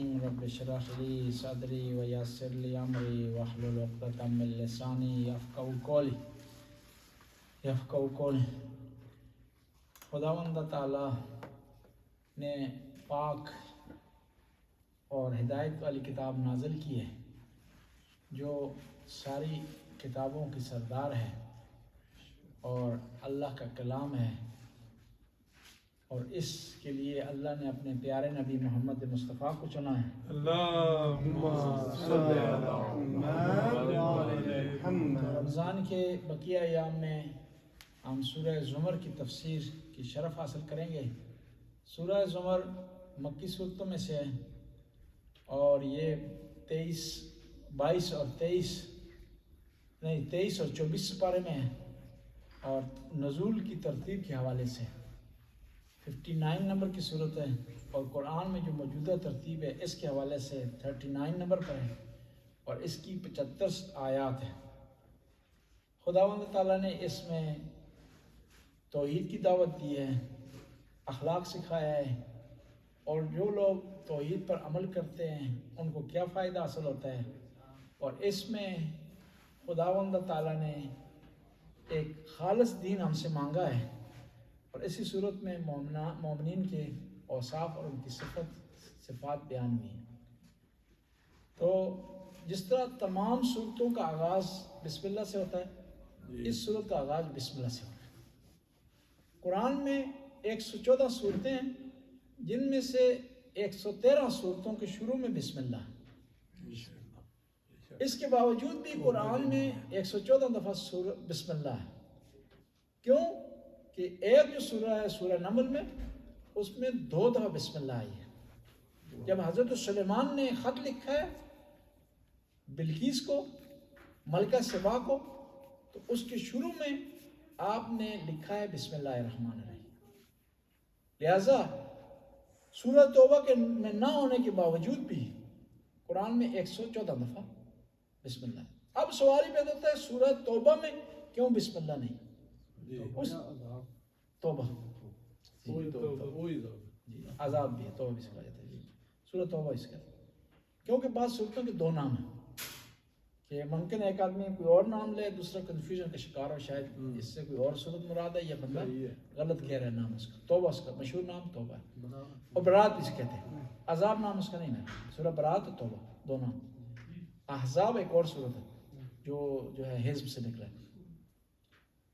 الرحیم رب اشرح لی صدری ویسر لی امری واحلل عقدۃ من لسانی یفقهوا قولی. خداوند تعالی نے پاک اور ہدایت والی کتاب نازل کی ہے جو ساری کتابوں کی سردار ہے اور اللہ کا کلام ہے، اور اس کے لیے اللہ نے اپنے پیارے نبی محمد مصطفیٰ کو چنا ہے۔ اللہم صلی علی محمد۔ رمضان کے بقیہ ایام میں ہم سورہ زمر کی تفسیر کی شرف حاصل کریں گے۔ سورہ زمر مکی صورتوں میں سے ہے اور یہ 22 اور 24 سپارے میں ہے، اور نزول کی ترتیب کے حوالے سے 59 نمبر کی صورت ہے، اور قرآن میں جو موجودہ ترتیب ہے اس کے حوالے سے 39 نمبر پر ہے، اور اس کی 75 آیات ہیں۔ خداوند تعالیٰ نے اس میں توحید کی دعوت دی ہے، اخلاق سکھایا ہے، اور جو لوگ توحید پر عمل کرتے ہیں ان کو کیا فائدہ حاصل ہوتا ہے، اور اس میں خداوند تعالیٰ نے ایک خالص دین ہم سے مانگا ہے، اور اسی صورت میں مومنین کے اوصاف اور ان کی صفات بیان ہوئی ہیں۔ تو جس طرح تمام صورتوں کا آغاز بسم اللہ سے ہوتا ہے، اس صورت کا آغاز بسم اللہ سے ہوتا ہے۔ قرآن میں 114 صورتیں ہیں، جن میں سے 113 صورتوں کے شروع میں بسم اللہ ہے۔ اس کے باوجود بھی قرآن میں 114 دفعہ بسم اللہ ہے۔ کیوں کہ ایک جو سورہ ہے سورہ نمل میں، اس میں 2 دفعہ بسم اللہ آئی ہے۔ جب حضرت سلیمان نے خط لکھا ہے بلقیس کو، ملکہ سبا کو، تو اس کے شروع میں آپ نے لکھا ہے بسم اللہ الرحمن الرحیم۔ لہذا سورہ توبہ کے میں نہ ہونے کے باوجود بھی قرآن میں 114 دفعہ بسم اللہ ہے۔ اب سوال ہی پیدا ہوتا ہے سورہ توبہ میں کیوں بسم اللہ نہیں؟ اس توبہ عذاب بھی ہے، توبہ بھی سکھا جاتا ہے، سورہ توبہ اس کا، کیونکہ بعض صورتوں کے 2 نام ہیں کہ ممکن ہے ایک آدمی کوئی اور نام لے، دوسرا کنفیوژن کا شکار ہو، شاید اس سے کوئی اور صورت مراد ہے یا بندہ غلط کہہ رہا ہے نام اس کا۔ توبہ اس کا مشہور نام توبہ ہے، اور برات بھی سے کہتے ہیں۔ عذاب نام اس کا نہیں ہے، سورہ برات اور توبہ 2 نام۔ احزاب ایک اور صورت ہے جو ہے حزب سے نکلا ہے۔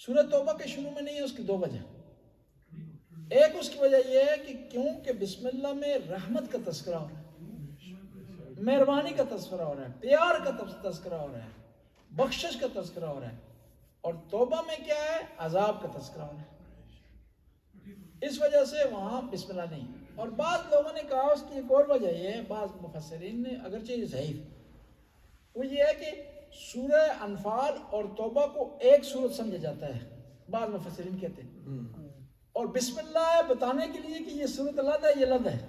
سورہ توبہ کے شروع میں نہیں ہے، اس کی 2 وجہ۔ ایک اس کی وجہ یہ ہے کہ کیونکہ بسم اللہ میں رحمت کا تذکرہ ہو رہا ہے، مہربانی کا تذکرہ ہو رہا ہے، پیار کا تذکرہ ہو رہا ہے، بخشش کا تذکرہ ہو رہا ہے، اور توبہ میں کیا ہے؟ عذاب کا تذکرہ ہو رہا ہے۔ اس وجہ سے وہاں بسم اللہ نہیں۔ اور بعض لوگوں نے کہا اس کی ایک اور وجہ یہ ہے، بعض مفسرین نے، اگرچہ یہ ضعیف، وہ یہ ہے کہ سورہ انفال اور توبہ کو ایک صورت سمجھا جاتا ہے، بعض مفسرین کہتے ہیں، اور بسم اللہ بتانے کے لیے کہ یہ صورت علیحدہ ہے، یہ علیحدہ ہے،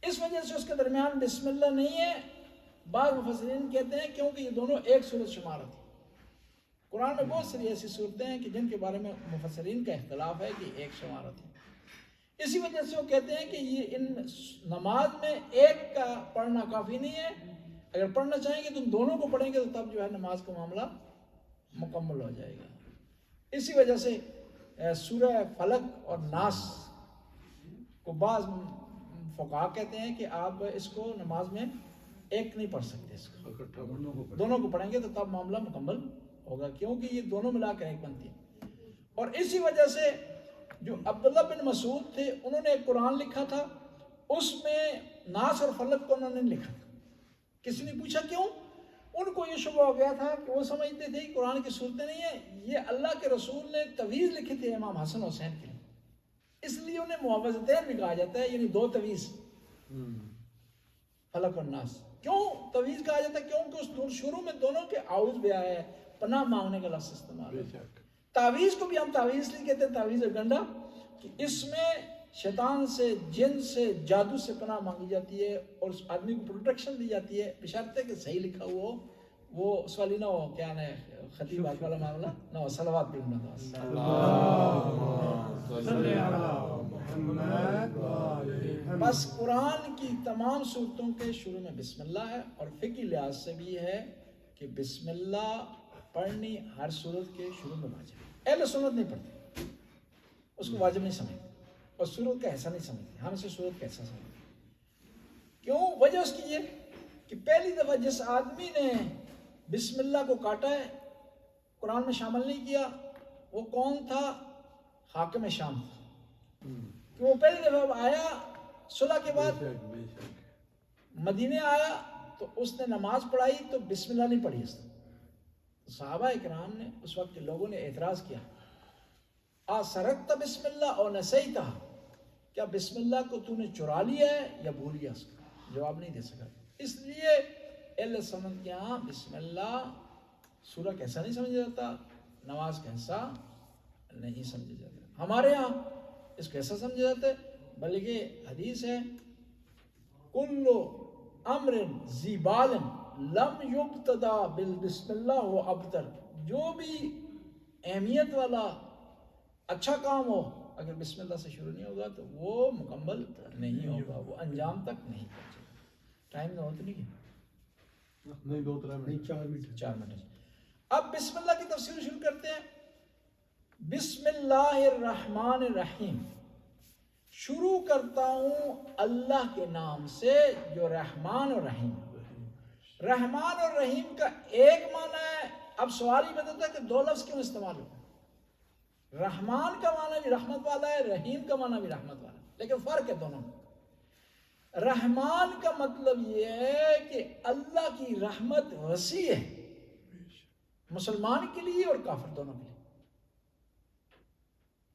اس وجہ سے اس کے درمیان بسم اللہ نہیں ہے۔ بعض مفسرین کہتے ہیں کیونکہ یہ دونوں ایک صورت شمار ہوتی ہے۔ قرآن میں بہت ساری ایسی صورتیں ہیں کہ جن کے بارے میں مفسرین کا اختلاف ہے کہ ایک شمار ہوتی ہے۔ اسی وجہ سے وہ کہتے ہیں کہ یہ ان نماز میں ایک کا پڑھنا کافی نہیں ہے، اگر پڑھنا چاہیں گے تو ان دونوں کو پڑھیں گے تو تب جو ہے نماز کا معاملہ مکمل ہو جائے گا۔ اسی وجہ سے سورہ فلق اور ناس کو بعض فقہا کہتے ہیں کہ آپ اس کو نماز میں ایک نہیں پڑھ سکتے، اس کو دونوں کو پڑھیں گے تو تب معاملہ مکمل ہوگا، کیونکہ یہ دونوں ملا کر ایک بنتی ہے۔ اور اسی وجہ سے جو عبداللہ بن مسعود تھے، انہوں نے ایک قرآن لکھا تھا، اس میں ناس اور فلق کو انہوں نے لکھا تھا۔ کسی نے پوچھا کیوں؟ ان کو یہ شبہ ہو گیا تھا کہ وہ سمجھتے تھے کہ قرآن کی صورتیں نہیں ہیں، یہ اللہ کے رسول نے تویز لکھی تھی امام حسن حسین کے لیے، اس لیے انہیں معوذتین بھی کہا جاتا ہے، یعنی 2 تویز، فلق اور ناس۔ کیوں تویز کہا جاتا ہے؟ کیونکہ اس شروع میں دونوں کے اعوذ بھی آیا ہے، پناہ مانگنے کا لفظ استعمال ہے۔ تعویذ کو بھی ہم تعویذ نہیں کہتے، تعویذ گنڈا، کہ اس میں شیطان سے، جن سے، جادو سے پناہ مانگی جاتی ہے اور اس آدمی کو پروٹیکشن دی جاتی ہے، بشرطے کہ صحیح لکھا ہوا ہو، وہ سوالی نہ ہو، کیا نہ خطیب آج والا معاملہ نہ ہو، صلوات پڑھنا تھا۔ بس قرآن کی تمام صورتوں کے شروع میں بسم اللہ ہے، اور فقہی لحاظ سے بھی ہے کہ بسم اللہ پڑھنی ہر صورت کے شروع میں واجب ہے۔ اہل سنت نہیں پڑھتے، اس کو واجب نہیں سمجھتے، اور صورت کا ایسا نہیں سمجھتے، ہم اسے صورت کا ایسا سمجھتے۔ کیوں؟ وجہ اس کی یہ کہ پہلی دفعہ جس آدمی نے بسم اللہ کو کاٹا ہے، قرآن میں شامل نہیں کیا، وہ کون تھا؟ حاکم شام تھا، کہ وہ پہلی دفعہ آیا صلح کے بعد مدینے آیا تو اس نے نماز پڑھائی تو بسم اللہ نہیں پڑھی اس نے۔ صحابہ اکرام نے اس وقت کے لوگوں نے اعتراض کیا، سرقت بسم اللہ اور نسیتہ، کیا بسم اللہ کو تو نے چرا لیا ہے یا بھول گیا؟ اس کا جواب نہیں دے سکا۔ اس لیے اہل سنت کے ہاں بسم اللہ سورہ کیسا نہیں سمجھا جاتا، نماز کیسا نہیں سمجھا جاتا۔ ہمارے ہاں اس کو ایسا سمجھا جاتا ہے، بلکہ حدیث ہے کل امر ذی بال لم یبتدا بالبسم اللہ و ابتر، جو بھی اہمیت والا اچھا کام ہو اگر بسم اللہ سے شروع نہیں ہوگا تو وہ مکمل نہیں ہوگا، وہ انجام تک نہیں پہنچے گا۔ ٹائم نہ ہوتا نہیں ہے، نہیں 2-3 منٹ، 4 منٹ۔ اب بسم اللہ کی تفسیر شروع کرتے ہیں۔ بسم اللہ الرحمن الرحیم، شروع کرتا ہوں اللہ کے نام سے جو رحمان اور رحیم۔ رحمان اور رحیم کا ایک معنی ہے، اب سوال ہی بدلتا ہے کہ دو لفظ کیوں استعمال ہوتا ہے؟ رحمان کا معنی بھی رحمت والا ہے، رحیم کا معنی بھی رحمت والا ہے، لیکن فرق ہے دونوں میں۔ رحمان کا مطلب یہ ہے کہ اللہ کی رحمت وسیع ہے، مسلمان کے لیے اور کافر دونوں کے لیے،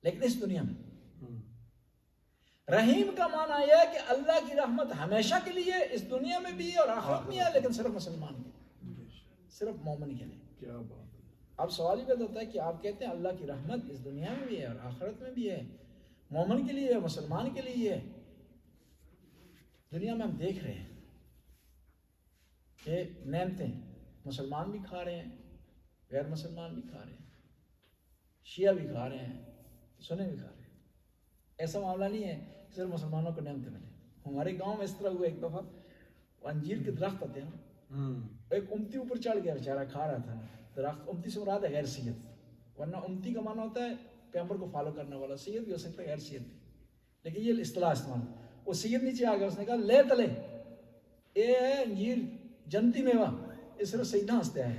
لیکن اس دنیا میں۔ رحیم کا معنی یہ ہے کہ اللہ کی رحمت ہمیشہ کے لیے اس دنیا میں بھی ہے اور آخرت میں ہے، لیکن صرف مسلمان کے لیے، صرف مومن کے لیے۔ کیا بات ہے۔ اب سوال ہی پیدا ہوتا ہے کہ آپ کہتے ہیں اللہ کی رحمت اس دنیا میں بھی ہے اور آخرت میں بھی ہے، مومن کے لیے ہے، مسلمان کے لیے ہے۔ دنیا میں ہم دیکھ رہے ہیں کہ نعمتیں مسلمان بھی کھا رہے ہیں، غیر مسلمان بھی کھا رہے ہیں، شیعہ بھی کھا رہے ہیں، سنی بھی کھا رہے ہیں۔ ایسا معاملہ نہیں ہے کہ صرف مسلمانوں کو نعمتیں ملے۔ ہمارے گاؤں میں اس طرح ہوا، ایک دفعہ انجیر کے درخت آتے ہیں، ایک امتی اوپر چڑھ گیا بیچارہ، کھا رہا تھا درخت۔ امتی سے مراد ہے غیر سید، ورنہ امتی کا معنی ہوتا ہے پیغمبر کو فالو کرنے والا، سید بھی ہو سکتا ہے غیر سید بھی، لیکن یہ اصطلاح استعمال۔ وہ سید نیچے آ گیا، اس نے کہا لے تلے، اے ہے انجیر جنتی میوہ، اس صرف سیدنا ہنستے آئے۔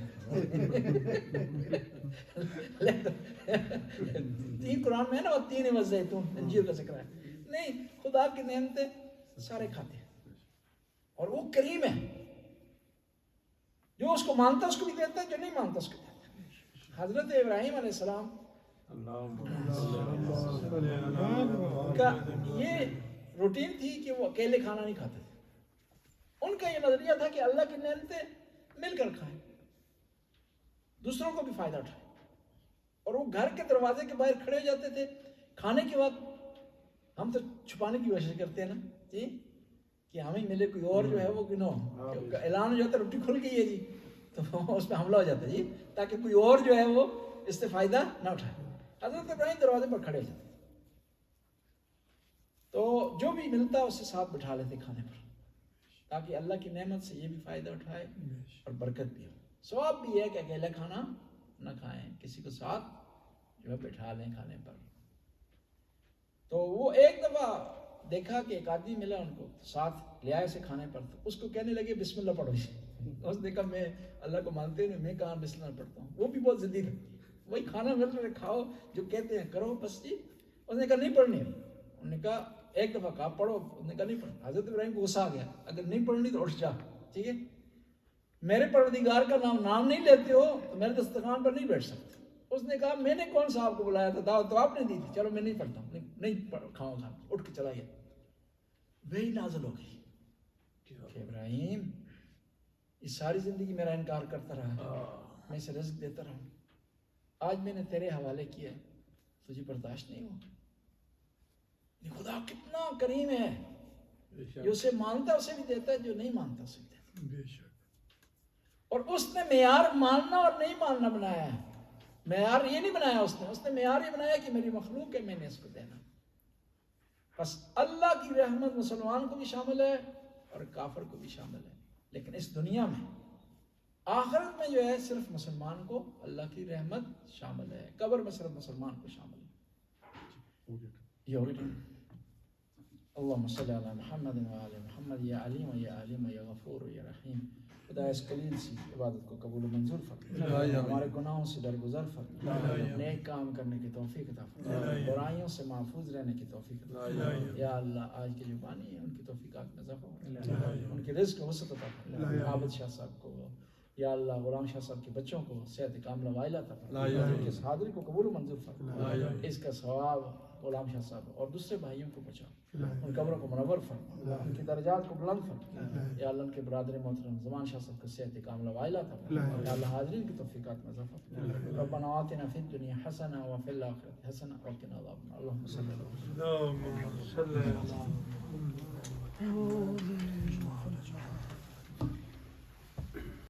تین قرآن میں ہے نا، وہ تین والزیتون، انجیر کا ذکر ہے۔ نہیں، خدا کی نعمتیں سارے کھاتے ہیں، اور وہ کریم ہے، جو اس کو مانتا اس کو بھی دیتا ہے، جو نہیں مانتا اس کو دیتا ہے۔ حضرت ابراہیم علیہ السلام کا یہ روٹین تھی کہ وہ اکیلے کھانا نہیں کھاتے تھے۔ ان کا یہ نظریہ تھا کہ اللہ کی نعمتیں مل کر کھائیں، دوسروں کو بھی فائدہ اٹھائیں، اور وہ گھر کے دروازے کے باہر کھڑے ہو جاتے تھے کھانے کے وقت۔ ہم تو چھپانے کی کوشش کرتے ہیں نا جی، کہ ہمیں ملے، کوئی اور جو ہے وہ کہ نو اعلان ہو جاتا ہے روٹی کھل گئی ہے جی، تو اس پہ حملہ ہو جاتا ہے جی، تاکہ کوئی اور جو ہے وہ اس سے فائدہ نہ اٹھائے۔ حضرت ابراہیم دروازے پر کھڑے ہو جاتے تو جو بھی ملتا اسے ساتھ بٹھا لیتے کھانے پر، تاکہ اللہ کی نعمت سے یہ بھی فائدہ اٹھائے اور برکت بھی ہو۔ ثواب بھی ہے کہ اکیلا کھانا نہ کھائیں، کسی کو ساتھ جو ہے بٹھا لیں کھانے پر۔ تو وہ ایک دفعہ دیکھا کہ ایک آدمی ملا ان کو، ساتھ لے آئے اسے کھانے پر، تو اس کو کہنے لگے بسم اللہ پڑھو جی۔ اس نے کہا میں اللہ کو مانتے نہیں، میں کہاں بسم اللہ پڑھتا ہوں۔ وہ بھی بہت ضدی تھا، وہی کھانا مل رہا ہے کھاؤ، جو کہتے ہیں کرو بس جی۔ اس نے کہا نہیں پڑھنی۔ انہوں نے کہا ایک دفعہ کہا پڑھو، اس نے کہا نہیں پڑھنا۔ حضرت ابراہیم کو غصہ آ گیا، اگر نہیں پڑھنی تو اٹھ جا، ٹھیک ہے، میرے پروردگار کا نام نہیں لیتے ہو تو میرے دسترخوان پر نہیں بیٹھ سکتے۔ اس نے کہا میں نے کون سا آپ کو بلایا تھا، دعوت تو آپ نے دی تھی، چلو میں نہیں پڑھتا ہوں، نہیں کھاؤں کھانا، اٹھ کے چلا گیا۔ وہی نازل ہو گئی کہ ابراہیم اس ساری زندگی میرا انکار کرتا رہا، میں اسے رزق دیتا رہا، آج میں نے تیرے حوالے کیا ہے، تجھے برداشت نہیں ہوا۔ خدا کتنا کریم ہے، جو اسے مانتا ہے اسے بھی دیتا ہے، جو نہیں مانتا اسے بھی دیتا ہے۔ اور اس نے معیار ماننا اور نہیں ماننا بنایا ہے، معیار یہ نہیں بنایا اس نے معیار یہ بنایا کہ میری مخلوق ہے، میں نے اس کو دینا۔ بس اللہ کی رحمت مسلمان کو بھی شامل ہے اور کافر کو بھی شامل ہے، لیکن اس دنیا میں، آخرت میں جو ہے صرف مسلمان کو اللہ کی رحمت شامل ہے، قبر میں صرف مسلمان کو شامل ہے. یہ ہو گیا. اللہم صلی علی محمد و آل محمد. یا علیم و یا علیم و یا غفور و یا رحیم. خدا اس قلیل سی عبادت کو قبول و منظور فرما، ہمارے گناہوں سے درگزر فرما، نیک کام کرنے کی توفیق عطا فرما، برائیوں سے محفوظ رہنے کی توفیق عطا فرما. یا اللہ آج کے جو بانی ہیں ان کی توفیقات میں اضافہ فرما، ان کے رزق و وسعت عطا فرما. عابد شاہ صاحب کو، یا اللہ غلام شاہ صاحب کے بچوں کو صحت کاملہ وائلہ عطا فرما، اس حاضری کو قبول و منظور فرما. اس کا ثواب غلام شاہ صاحب اور دوسرے بھائیوں کو پہنچا، ان قبروں کو منور فرما، ان کی درجات کو بلند فرما. یا اللہ ان کے برادر محترم زمان شاہ صاحب کو صحت کاملہ وائلہ عطا فرما. یا اللہ حاضرین کی توفیقات میں اضافہ فرما. ربنا آتنا فی الدنیا حسنہ وفی الآخرۃ حسنہ وقنا عذاب النار. اللہم صلی اللہ علیہ وسلم. اللهم صل على